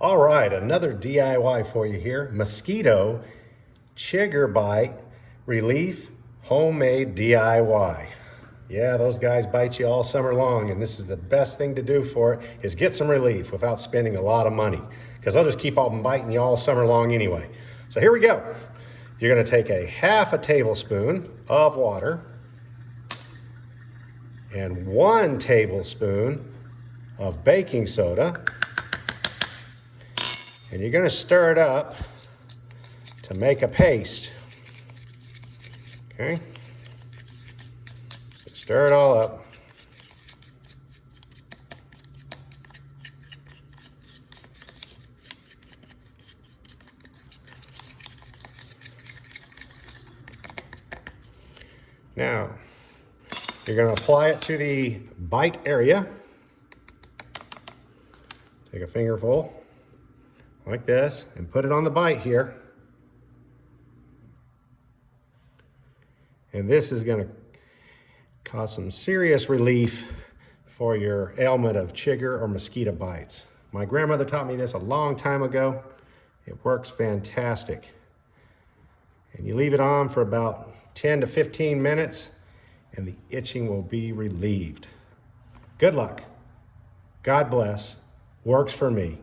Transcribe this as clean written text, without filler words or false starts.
All right, another DIY for you here. Mosquito Chigger Bite Relief Homemade DIY. Yeah, those guys bite you all summer long, and this is the best thing to do for it, is get some relief without spending a lot of money, because they'll just keep on biting you all summer long anyway. So here we go. You're gonna take a half a tablespoon of water and 1 tablespoon of baking soda, and you're gonna stir it up to make a paste. Okay? Stir it all up. Now, you're going to apply it to the bite area. Take a fingerful like this and put it on the bite here. And this is going to cause some serious relief for your ailment of chigger or mosquito bites. My grandmother taught me this a long time ago. It works fantastic. And you leave it on for about 10 to 15 minutes and the itching will be relieved. Good luck. God bless. Works for me.